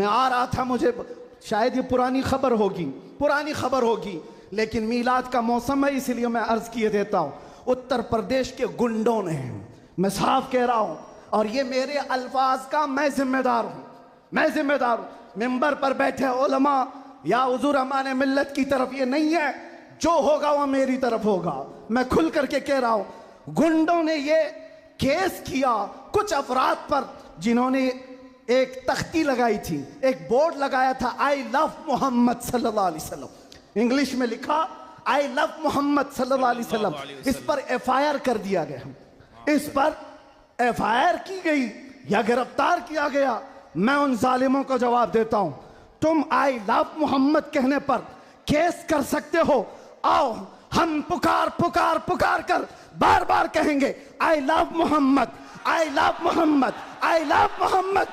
मैं आ रहा था, मुझे शायद ये पुरानी खबर होगी, लेकिन मीलाद का मौसम है इसलिए मैं अर्ज किए देता हूँ। उत्तर प्रदेश के गुंडों ने, मैं साफ कह रहा हूँ, और ये मेरे अल्फाज का मैं जिम्मेदार हूँ। मिंबर पर बैठे उलमा या हुजूर अमाने मिल्लत की तरफ ये नहीं है, जो होगा वो मेरी तरफ होगा। मैं खुल करके कह रहा हूँ, गुंडों ने ये केस किया कुछ अफराद पर जिन्होंने एक तख्ती लगाई थी, एक बोर्ड लगाया था, आई लव मोहम्मद सल्लल्लाहु अलैहि वसल्लम, इंग्लिश में लिखा आई लव मोहम्मद सल्लल्लाहु अलैहि वसल्लम। इस पर एफआईआर कर दिया गया, इस पर एफआईआर की गई या गिरफ्तार किया गया। मैं उन जालिमों को जवाब देता हूं, तुम आई लव मोहम्मद कहने पर केस कर सकते हो, आओ हम पुकार कर बार बार कहेंगे I love Mohammed, I love Mohammed, I love Mohammed.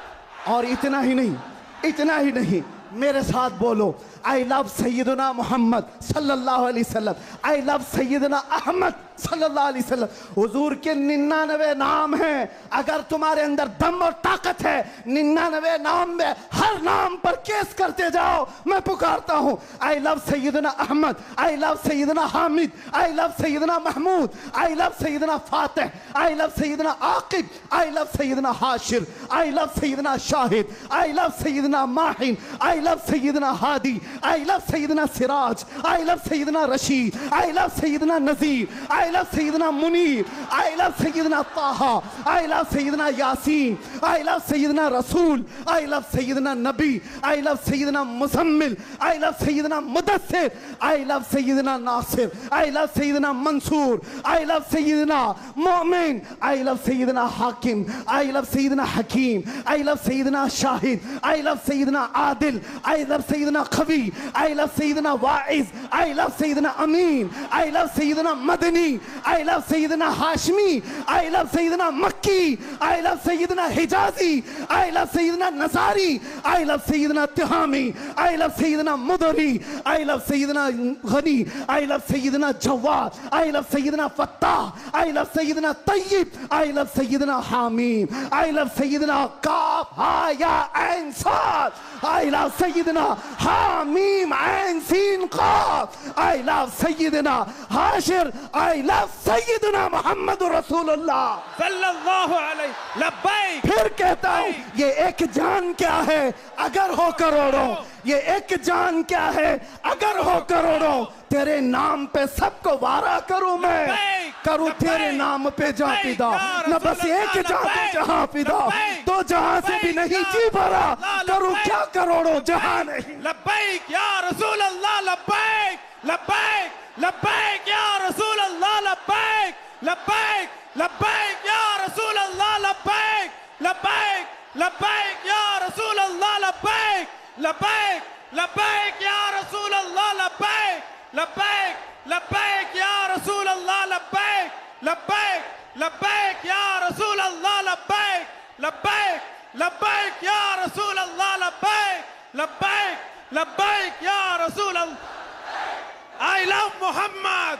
और इतना ही नहीं, मेरे साथ बोलो, आई लव सैयदना मोहम्मद सल्लल्लाहु अलैहि वसल्लम, आई लव सैयदना अहमद सल्लल्लाहु अलैहि वसल्लम। हुजूर के 99 नाम हैं, अगर तुम्हारे अंदर दम और ताकत है 99 नाम में हर नाम पर केस करते जाओ। मैं पुकारता हूं, आई लव सैयदना अहमद, आई लव सैयदना हामिद, आई लव सैयदना महमूद, आई लव सैयदना फातिह, आई लव सैयदना आकिब, आई लव सैयदना हाशिर, आई लव सैयदना शाहिद, आई लव सैयदना माहिन, आई लव सैयदना हादी, आई लव सैयदना सिराज, आई लव सैयदना रशीद, आई लव सैयदना नजीर, आई लव सैयदना मुनीर, आई लव सैयदना ताहा, आई लव सैयदना यासीन, आई लव सैयदना रसूल, आई लव सैयदना नबी, आई लव सैयदना मुजम्मिल, आई लव सैयदना मुदस्सिर, आई लव सैयदना नासिर, आई लव सैयदना मंसूर, आई लव सैयदना मोमिन, आई लव सैयदना हाकिम, आई लव सैयदना हकीम, आई लव सैयदना शाहिद, आई लव सैयदना आदिल, आई लव सैयदना खवी, आई लव सैयदना वाइज, आई लव सैयदना अमीन, आई लव सैयदना मदनी, आई लव सैयदना हाशमी, आई लव सैयदना मक्की, आई लव सैयदना हिजाजी, आई लव सैयदना नजारी, आई लव सैयदना तिहामी, आई लव सैयदना मुदरी, आई लव सैयदना गनी, आई लव सैयदना जवाद, आई लव सैयदना फत्ताह, आई लव सैयदना तय्यब, आई लव सैयदना हामीम, आई लव सैयदना काफ हा या ऐन साद, आई लव सैयदना हामीम ऐन सीन काफ, आई लव सैयदना हाशिर, आई लव सैयदना मोहम्मद रसूलुल्लाह सल्लल्लाहु अलैहि लब्बैक। फिर कहता हूं, ये एक जान क्या है अगर हो करोड़ों, ये एक जान क्या है अगर हो करोड़ों, तेरे नाम पे सबको वारा करूं मैं, करूं तेरे नाम पे जा फिदा, न बस एक जा पे जहां फिदा, तो जहां से भी नहीं जी भरा, करूं क्या करोड़ों जहां नहीं। लब्बैक या रसूल अल्लाह, लब्बैक लब्बैक लब्बैक या रसूल अल्लाह, लब्बैक लब्बैक लब्बैक या रसूल अल्लाह, लब्बैक लब्बैक लब्बैक या रसूल अल्लाह, लब्बैक लब्बैक लब्बैक या रसूल अल्लाह, लब्बैक लब्बैक लब्बैक या रसूल अल्लाह, लब्बैक लब्बैक लब्बैक या रसूल अल्लाह, लब्बैक लब्बैक लब्बैक या रसूल अल्लाह, लब्बैक लब्बैक लब्बैक या रसूल अल्लाह। आई लव मोहम्मद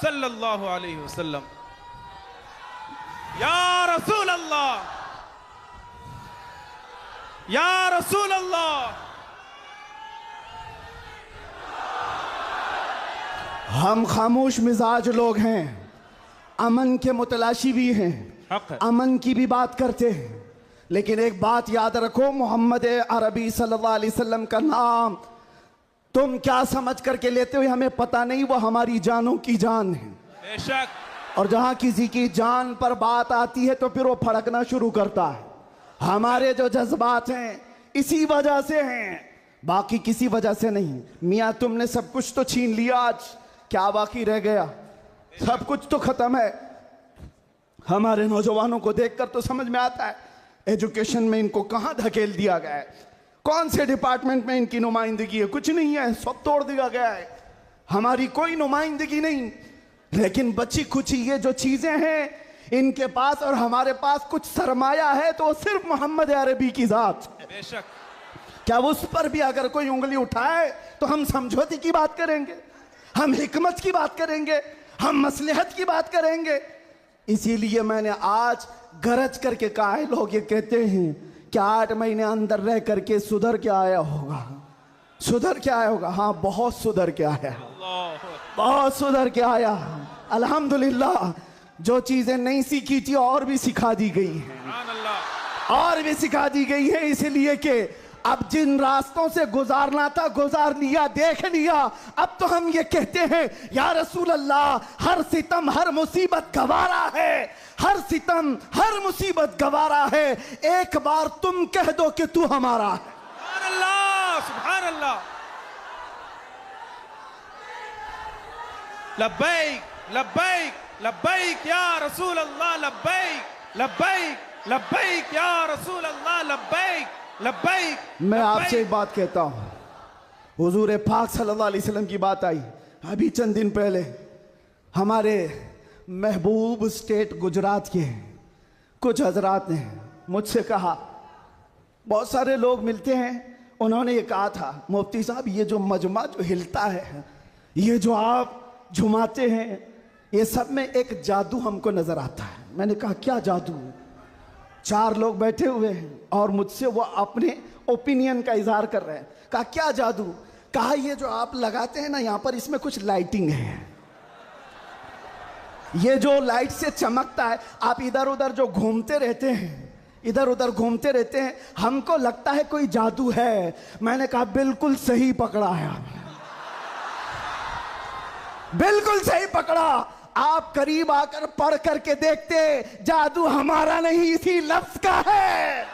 सल्लल्लाहु अलैहि वसल्लम या रसूल अल्लाह, या रसूल अल्लाह। हम खामोश मिजाज लोग हैं, अमन के मुतलाशी भी हैं, अमन की भी बात करते हैं, लेकिन एक बात याद रखो, मोहम्मद अरबी सल्लल्लाहु अलैहि वसल्लम का नाम तुम क्या समझ करके लेते हो हमें पता नहीं, वो हमारी जानों की जान है बेशक। और जहां किसी की जान पर बात आती है तो फिर वो फड़कना शुरू करता है। हमारे जो जज्बात हैं इसी वजह से हैं, बाकी किसी वजह से नहीं। मियाँ तुमने सब कुछ तो छीन लिया, आज क्या बाकी रह गया? सब कुछ तो खत्म है। हमारे नौजवानों को देखकर तो समझ में आता है एजुकेशन में इनको कहां धकेल दिया गया है, कौन से डिपार्टमेंट में इनकी नुमाइंदगी है, कुछ नहीं है, सब तोड़ दिया गया है, हमारी कोई नुमाइंदगी नहीं। लेकिन बची खुची ये जो चीजें हैं इनके पास और हमारे पास कुछ सरमाया है तो सिर्फ मोहम्मद अरबी की जात। बेशक। क्या उस पर भी अगर कोई उंगली उठाए तो हम समझौते की बात करेंगे, हम हिकमत की बात करेंगे, हम मसलहत की बात करेंगे। इसीलिए मैंने आज गरज करके कहा है, लोग ये कहते हैं क्या 8 महीने अंदर रह करके सुधर के आया होगा? सुधर के आया होगा? हाँ, बहुत सुधर के आया, बहुत सुधर के आया। अल्हम्दुलिल्लाह, जो चीजें नहीं सीखी थी और भी सिखा दी गई हैं, और भी सिखा दी गई है, इसलिए कि अब जिन रास्तों से गुजारना था गुजार लिया, देख लिया। अब तो हम ये कहते हैं, या रसूल अल्लाह, हर सितम हर मुसीबत गवारा है, हर सितम हर मुसीबत गवारा है, एक बार तुम कह दो कि तू हमारा है। सुभान अल्लाह, सुभान अल्लाह। लब्बैक लब्बैक लब्बैक या रसूल अल्लाह, लब्बैक लब्बैक लब्बैक या रसूल अल्लाह, लब्बैक लब्बैक। मैं आपसे एक बात कहता हूं, हुजूर पाक सल्लल्लाहु अलैहि वसल्लम की बात आई अभी चंद दिन पहले। हमारे महबूब स्टेट गुजरात के कुछ हजरात ने मुझसे कहा, बहुत सारे लोग मिलते हैं, उन्होंने ये कहा था, मुफ्ती साहब ये जो मजमा जो हिलता है, ये जो आप झुमाते हैं, ये सब में एक जादू हमको नजर आता है। मैंने कहा क्या जादू? 4 लोग बैठे हुए हैं और मुझसे वो अपने ओपिनियन का इजहार कर रहे हैं। कहा क्या जादू? कहा ये जो आप लगाते हैं ना यहाँ पर, इसमें कुछ लाइटिंग है, ये जो लाइट से चमकता है, आप इधर उधर जो घूमते रहते हैं, इधर उधर घूमते रहते हैं, हमको लगता है कोई जादू है। मैंने कहा बिल्कुल सही पकड़ा है आपने, बिल्कुल सही पकड़ा। आप करीब आकर पढ़ करके देखते, जादू हमारा नहीं, इसी लफ्ज का है।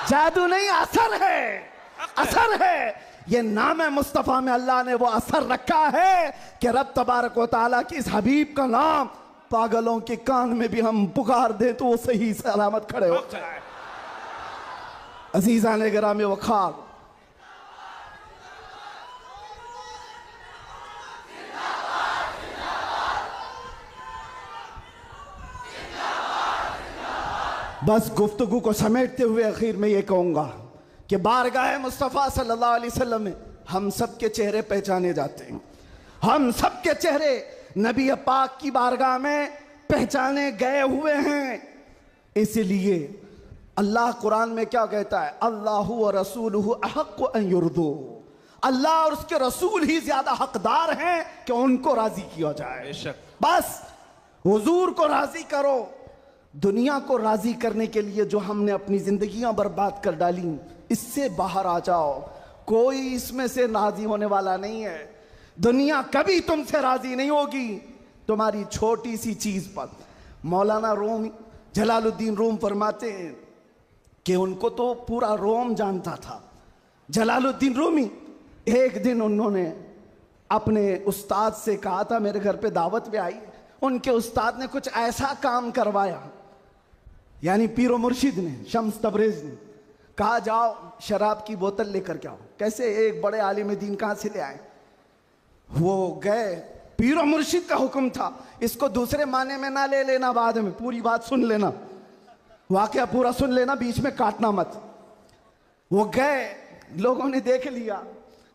जादू नहीं, असर है, असर है। ये नाम है मुस्तफा में अल्लाह ने वो असर रखा है कि रब तबारक व तआला की इस हबीब का नाम पागलों के कान में भी हम पुकार दें तो वो सही सलामत खड़े हो जाए। अजीज़ान गिरामी वक़ार, बस गुफ्तगू को समेटते हुए आखिर में ये कहूँगा कि बारगाह मुस्तफ़ा सल्लल्लाहु अलैहि वसल्लम में हम सब के चेहरे पहचाने जाते हैं। हम सब के चेहरे नबी पाक की बारगाह में पहचाने गए हुए हैं। इसलिए अल्लाह कुरान में क्या कहता है? अल्लाहु व रसूलुहु अहक्कु अन युर्दू। अल्लाह और उसके रसूल ही ज्यादा हकदार हैं कि उनको राजी किया जाए। बस हुजूर को राजी करो। दुनिया को राजी करने के लिए जो हमने अपनी जिंदगियां बर्बाद कर डाली, इससे बाहर आ जाओ। कोई इसमें से राजी होने वाला नहीं है। दुनिया कभी तुमसे राजी नहीं होगी तुम्हारी छोटी सी चीज पर। मौलाना रूम जलालुद्दीन रूम फरमाते हैं कि उनको तो पूरा रोम जानता था। जलालुद्दीन रूमी, एक दिन उन्होंने अपने उस्ताद से कहा था, मेरे घर पे दावत पे आई, उनके उस्ताद ने कुछ ऐसा काम करवाया, यानी पीरो मुर्शिद ने, शम्स तबरेज ने कहा जाओ शराब की बोतल लेकर के आओ। कैसे? एक बड़े आलिम दीन कहाँ से ले आए? वो गए, पीरो मुर्शिद का हुक्म था, इसको दूसरे माने में ना ले लेना, बाद में पूरी बात सुन लेना, वाकया पूरा सुन लेना, बीच में काटना मत। वो गए, लोगों ने देख लिया,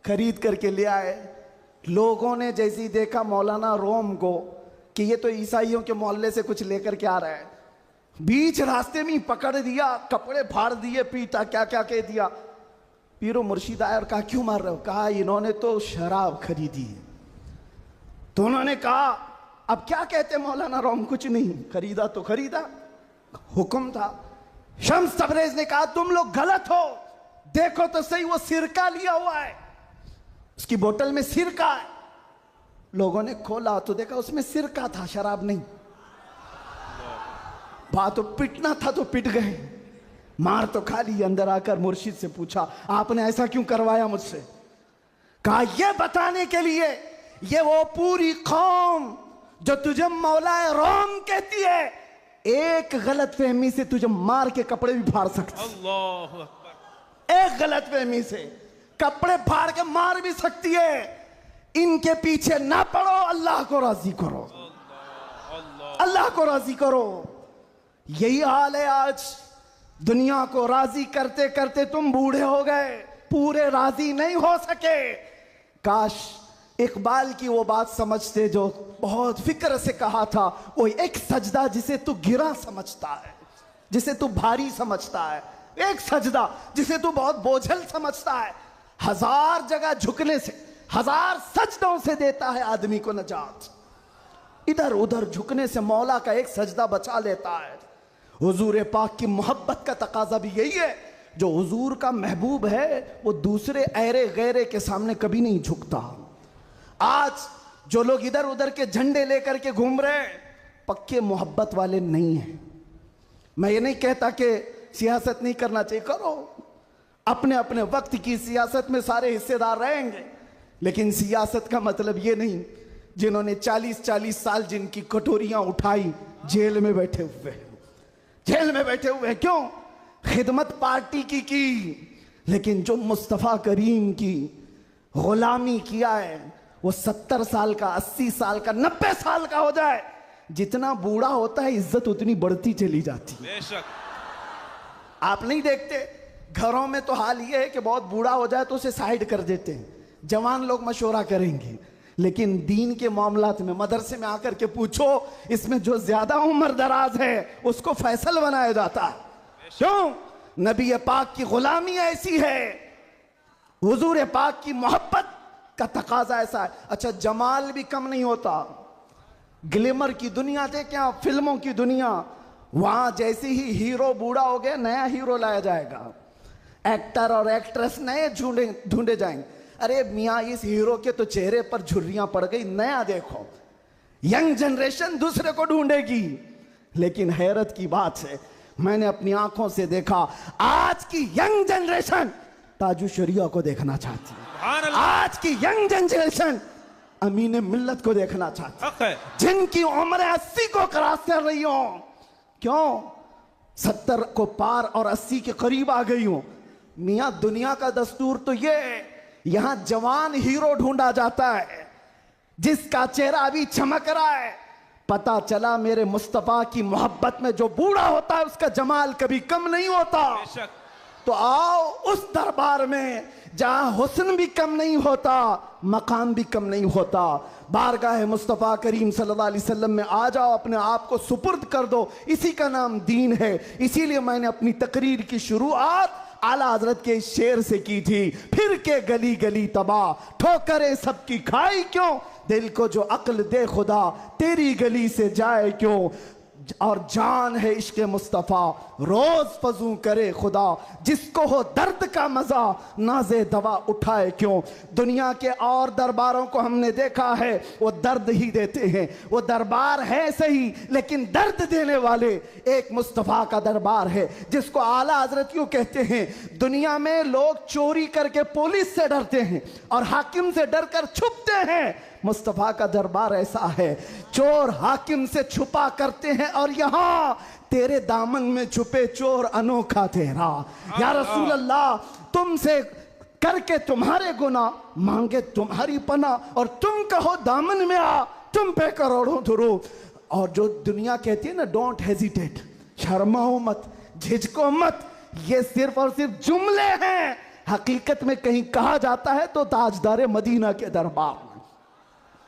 खरीद करके ले आए। लोगों ने जैसे ही देखा मौलाना रोम को कि ये तो ईसाइयों के मोहल्ले से कुछ लेकर के आ रहा है, बीच रास्ते में पकड़ दिया, कपड़े फाड़ दिए, पीटा, क्या क्या कह दिया। पीरो मुर्शिद आया और कहा क्यों मार रहे हो? कहा इन्होंने तो शराब खरीदी। तो उन्होंने कहा अब क्या कहते मौलाना रोम? कुछ नहीं, खरीदा तो खरीदा, हुक्म था। शम्स तबरेज ने कहा तुम लोग गलत हो, देखो तो सही, वो सिरका लिया हुआ है, उसकी बोतल में सिरका है। लोगों ने खोला तो देखा उसमें सिरका था, शराब नहीं। बात तो पिटना था तो पिट गए, मार तो खा ली। अंदर आकर मुर्शिद से पूछा आपने ऐसा क्यों करवाया मुझसे? कहा यह बताने के लिए, ये वो पूरी कौम जो तुझे मौलाए रोम कहती है, एक गलत फहमी से तुझे मार के कपड़े भी फाड़ सकती। अल्लाहु अकबर। एक गलत फहमी से कपड़े फाड़ के मार भी सकती है। इनके पीछे ना पड़ो, अल्लाह को राजी करो, अल्लाह को राजी करो। यही हाल है आज। दुनिया को राजी करते करते तुम बूढ़े हो गए, पूरे राजी नहीं हो सके। काश इकबाल की वो बात समझते जो बहुत फिक्र से कहा था, वो एक सजदा जिसे तू गिरा समझता है, जिसे तू भारी समझता है, एक सजदा जिसे तू बहुत बोझल समझता है, 1000 जगह झुकने से, 1000 सजदों से देता है आदमी को नजात। इधर उधर झुकने से मौला का एक सजदा बचा लेता है। हुजूर पाक की मोहब्बत का तकाजा भी यही है। जो हुजूर का महबूब है वो दूसरे ऐरे गैरे के सामने कभी नहीं झुकता। आज जो लोग इधर उधर के झंडे लेकर के घूम रहे हैं, पक्के मोहब्बत वाले नहीं हैं। मैं ये नहीं कहता कि सियासत नहीं करना चाहिए, करो, अपने अपने वक्त की सियासत में सारे हिस्सेदार रहेंगे, लेकिन सियासत का मतलब ये नहीं जिन्होंने 40-40 साल जिनकी कटोरियां उठाई जेल में बैठे हुए, जेल में बैठे हुए क्यों? खिदमत पार्टी की, लेकिन जो मुस्तफ़ा करीम की गुलामी किया है वो 70 साल का, 80 साल का, 90 साल का हो जाए, जितना बूढ़ा होता है इज्जत उतनी बढ़ती चली जाती है। बेशक आप नहीं देखते घरों में तो हाल ये है कि बहुत बूढ़ा हो जाए तो उसे साइड कर देते हैं, जवान लोग मशवरा करेंगे, लेकिन दीन के मामलात में मदरसे में आकर के पूछो, इसमें जो ज्यादा उम्र दराज है उसको फैसल बनाया जाता है। क्यों? नबी पाक की गुलामी ऐसी है, हुजूर पाक की मोहब्बत का तकाजा ऐसा है। अच्छा, जमाल भी कम नहीं होता। ग्लैमर की दुनिया देखें आप, फिल्मों की दुनिया, वहां जैसे ही हीरो बूढ़ा हो गया नया हीरो लाया जाएगा, एक्टर और एक्ट्रेस नए ढूंढे जाएंगे। अरे मियाँ, इस हीरो के तो चेहरे पर झुर्रियां पड़ गई, नया देखो। यंग जनरेशन दूसरे को ढूंढेगी। लेकिन हैरत की बात है, मैंने अपनी आंखों से देखा, आज की यंग जनरेशन ताजु शरिया को देखना चाहती है। आज की यंग जनरेशन अमीन मिल्लत को देखना चाहती है, जिनकी उम्र 80 को क्रॉस कर रही हो। क्यों? 70 को पार और 80 के करीब आ गई हो। मियां, दुनिया का दस्तूर तो ये है, यहां जवान हीरो ढूंढा जाता है जिसका चेहरा अभी चमक रहा है। पता चला मेरे मुस्तफा की मोहब्बत में जो बूढ़ा होता है उसका जमाल कभी कम नहीं होता। तो आओ उस दरबार में जहां हुस्न भी कम नहीं होता, मकाम भी कम नहीं होता। बारगाह मुस्तफ़ा करीम सल्लल्लाहु अलैहि वसल्लम में आ जाओ, अपने आप को सुपुर्द कर दो, इसी का नाम दीन है। इसीलिए मैंने अपनी तकरीर की शुरुआत आला हजरत के इस शेर से की थी, फिर के गली गली तबाह, ठोकरे सबकी खाई क्यों, दिल को जो अक्ल दे खुदा, तेरी गली से जाए क्यों। और जान है इश्क मुस्तफ़ा, रोज फजू करे खुदा, जिसको हो दर्द का मजा, नाजे दवा उठाए क्यों। दुनिया के और दरबारों को हमने देखा है, वो दर्द ही देते हैं, वो दरबार है सही लेकिन दर्द देने वाले। एक मुस्तफ़ा का दरबार है जिसको आला हजरत यूं कहते हैं, दुनिया में लोग चोरी करके पुलिस से डरते हैं और हाकिम से डरकर छुपते हैं, मुस्तफ़ा का दरबार ऐसा है, चोर हाकिम से छुपा करते हैं और यहाँ तेरे दामन में छुपे चोर अनोखा तेरा। या रसूल अल्लाह, तुमसे करके तुम्हारे गुनाह, मांगे तुम्हारी पना, और तुम कहो दामन में आ, तुम पे करोड़ों दुरूद। और जो दुनिया कहती है ना, डोंट हेजिटेट, शर्माओ मत, झिझको मत, ये सिर्फ और सिर्फ जुमले हैं। हकीकत में कहीं कहा जाता है तो ताजदार मदीना के दरबार में,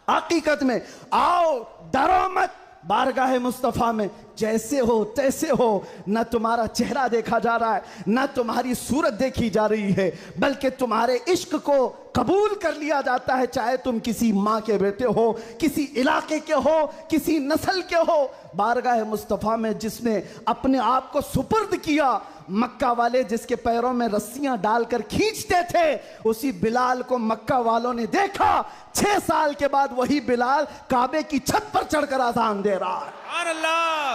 हकीकत में आओ, डरो मत, बारगाह मुस्तफ़ा में जैसे हो तैसे हो। न तुम्हारा चेहरा देखा जा रहा है, न तुम्हारी सूरत देखी जा रही है, बल्कि तुम्हारे इश्क को कबूल कर लिया जाता है, चाहे तुम किसी माँ के बेटे हो, किसी इलाके के हो, किसी नस्ल के हो। बारगाह मुस्तफ़ा में जिसने अपने आप को सुपुर्द किया, मक्का वाले जिसके पैरों में रस्सियां डालकर खींचते थे, उसी बिलाल को मक्का वालों ने देखा। 6 साल के बाद वही बिलाल काबे की छत पर चढ़कर अजान दे रहा है।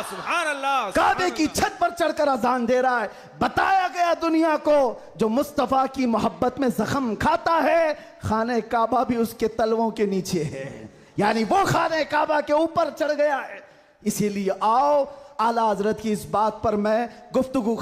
सुभान अल्लाह, काबे की छत पर चढ़कर अजान दे रहा है। बताया गया दुनिया को, जो मुस्तफ़ा की मोहब्बत में जख्म खाता है, खाने काबा भी उसके तलवों के नीचे है, यानी वो खाने काबा के ऊपर चढ़ गया है। इसीलिए आओ, आला हजरत की इस बात पर मैं गुफ्तगू